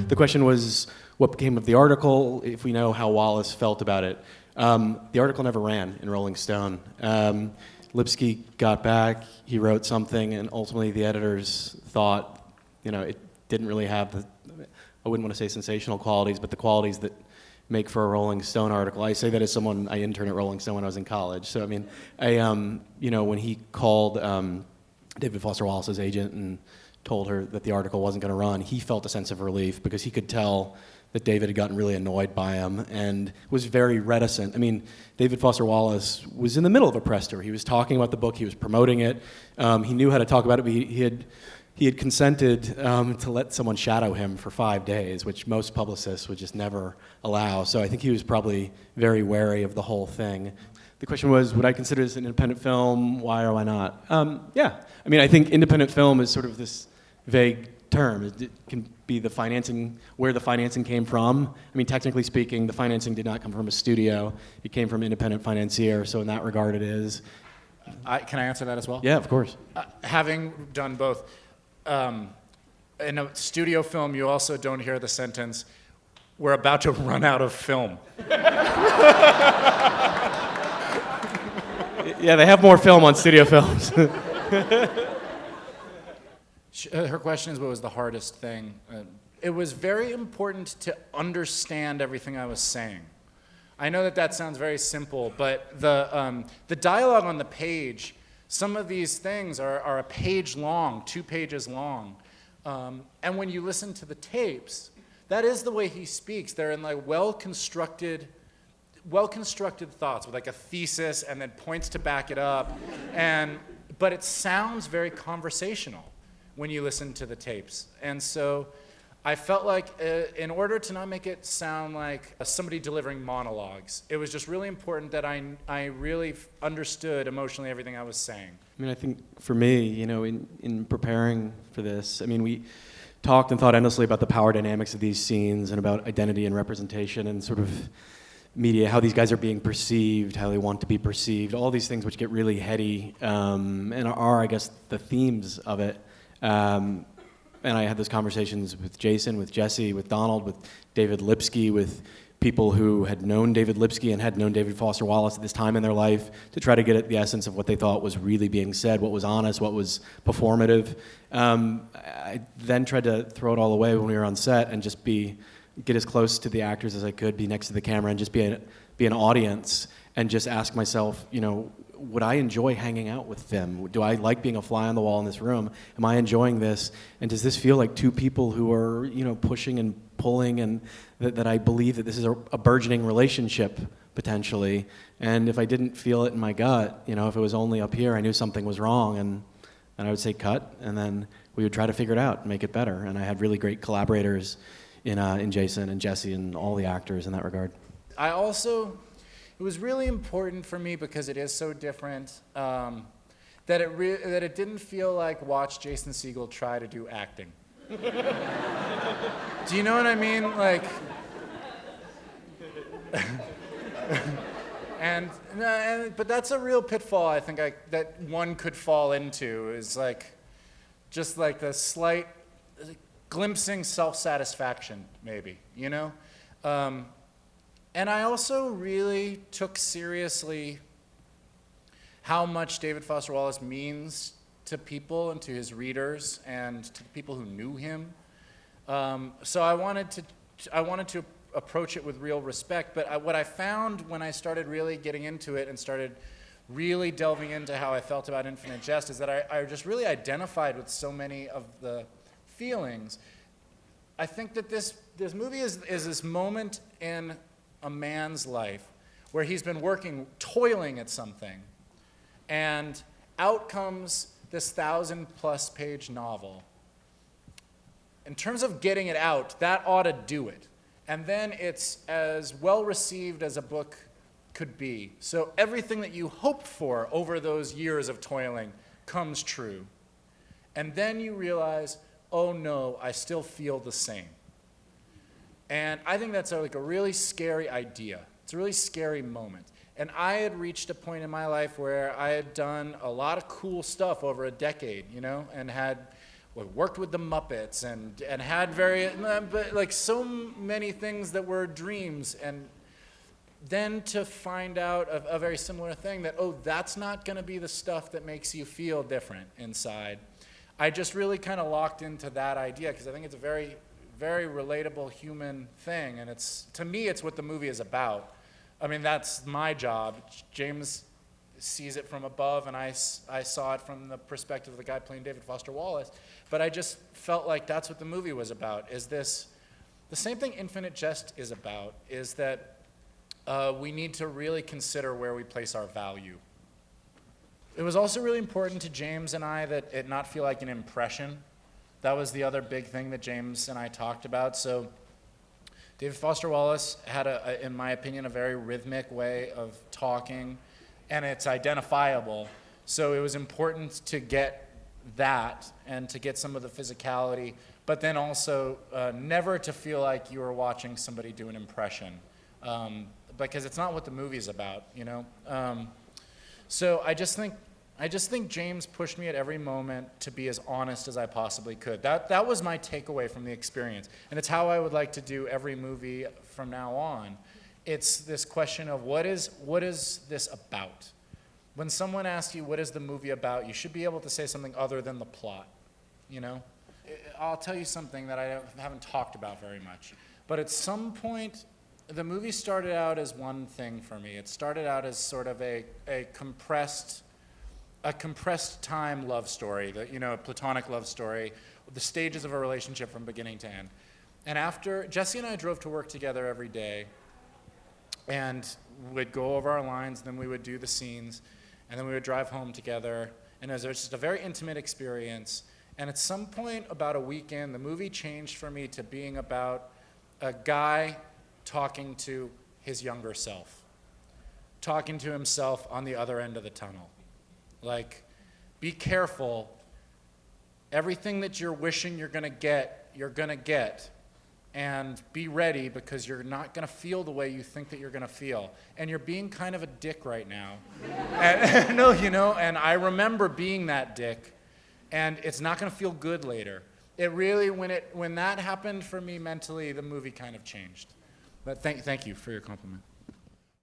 The question was, what became of the article, if we know how Wallace felt about it. The article never ran in Rolling Stone. Lipsky got back, he wrote something, and ultimately the editors thought, it didn't really have the, I wouldn't want to say sensational qualities, but the qualities that make for a Rolling Stone article. I say that as someone, I interned at Rolling Stone when I was in college. So, when he called David Foster Wallace's agent and told her that the article wasn't going to run, he felt a sense of relief because he could tell that David had gotten really annoyed by him and was very reticent. David Foster Wallace was in the middle of a press tour. He was talking about the book, he was promoting it, he knew how to talk about it, but he had consented to let someone shadow him for 5 days, which most publicists would just never allow. So I think he was probably very wary of the whole thing. The question was, would I consider this an independent film? Why or why not? Yeah. I think independent film is sort of this vague term. It can be the financing, where the financing came from. Technically speaking, the financing did not come from a studio. It came from an independent financier, so in that regard it is. Can I answer that as well? Yeah, of course. Having done both, in a studio film, you also don't hear the sentence, "We're about to run out of film." Yeah, they have more film on studio films. Her question is, what was the hardest thing? It was very important to understand everything I was saying. I know that sounds very simple, but the dialogue on the page, some of these things are a page long, 2 pages long. And when you listen to the tapes, that is the way he speaks. They're in like well-constructed thoughts with like a thesis and then points to back it up. But it sounds very conversational when you listen to the tapes. And so I felt like in order to not make it sound like somebody delivering monologues, it was just really important that I really understood emotionally everything I was saying. I think for me, in preparing for this, we talked and thought endlessly about the power dynamics of these scenes and about identity and representation and sort of media, how these guys are being perceived, how they want to be perceived, all these things which get really heady and are, I guess, the themes of it. And I had those conversations with Jason, with Jesse, with Donald, with David Lipsky, with people who had known David Lipsky and had known David Foster Wallace at this time in their life to try to get at the essence of what they thought was really being said, what was honest, what was performative. I then tried to throw it all away when we were on set and just get as close to the actors as I could, be next to the camera and just be an audience and just ask myself, would I enjoy hanging out with them? Do I like being a fly on the wall in this room? Am I enjoying this? And does this feel like 2 people who are, pushing and pulling, and that I believe that this is a burgeoning relationship potentially? And if I didn't feel it in my gut, if it was only up here, I knew something was wrong, and I would say cut, and then we would try to figure it out and make it better. And I had really great collaborators in Jason and Jesse and all the actors in that regard. It was really important for me because it is so different that it didn't feel like watch Jason Segel try to do acting. Do you know what I mean? But that's a real pitfall I think that one could fall into, is just the slight glimpsing self-satisfaction, maybe, And I also really took seriously how much David Foster Wallace means to people and to his readers and to the people who knew him. So I wanted to approach it with real respect. But what I found when I started really getting into it and started really delving into how I felt about Infinite Jest is that I just really identified with so many of the feelings. I think that this movie is this moment in a man's life where he's been toiling at something, and out comes this 1,000+ page novel. In terms of getting it out, that ought to do it. And then it's as well received as a book could be. So everything that you hoped for over those years of toiling comes true. And then you realize, oh no, I still feel the same. And I think that's like a really scary idea. It's a really scary moment. And I had reached a point in my life where I had done a lot of cool stuff over a decade, you know, and had worked with the Muppets and had but like so many things that were dreams. And then to find out a very similar thing that, oh, that's not going to be the stuff that makes you feel different inside. I just really kind of locked into that idea because I think it's a very, very relatable human thing. And to me, it's what the movie is about. I mean, that's my job. James sees it from above, and I saw it from the perspective of the guy playing David Foster Wallace. But I just felt like that's what the movie was about, is this, the same thing Infinite Jest is about, is that we need to really consider where we place our value. It was also really important to James and I that it not feel like an impression. That was the other big thing that James and I talked about. So David Foster Wallace had, in my opinion, a very rhythmic way of talking, and it's identifiable. So it was important to get that and to get some of the physicality, but then also never to feel like you were watching somebody do an impression, because it's not what the movie's about, you know? So I just think James pushed me at every moment to be as honest as I possibly could. That was my takeaway from the experience, and it's how I would like to do every movie from now on. It's this question of what is this about? When someone asks you what is the movie about, you should be able to say something other than the plot, you know? I'll tell you something that I haven't talked about very much, but at some point, the movie started out as one thing for me. It started out as sort of a compressed time love story, a platonic love story, the stages of a relationship from beginning to end. And after, Jesse and I drove to work together every day, and we'd go over our lines, then we would do the scenes, and then we would drive home together, and it was just a very intimate experience. And at some point, about a week in, the movie changed for me to being about a guy talking to his younger self, talking to himself on the other end of the tunnel. Like, be careful. Everything that you're wishing you're going to get. And be ready, because you're not going to feel the way you think that you're going to feel. And you're being kind of a dick right now. And I remember being that dick, and it's not going to feel good later. It really, when that happened for me mentally, the movie kind of changed. But thank you for your compliment.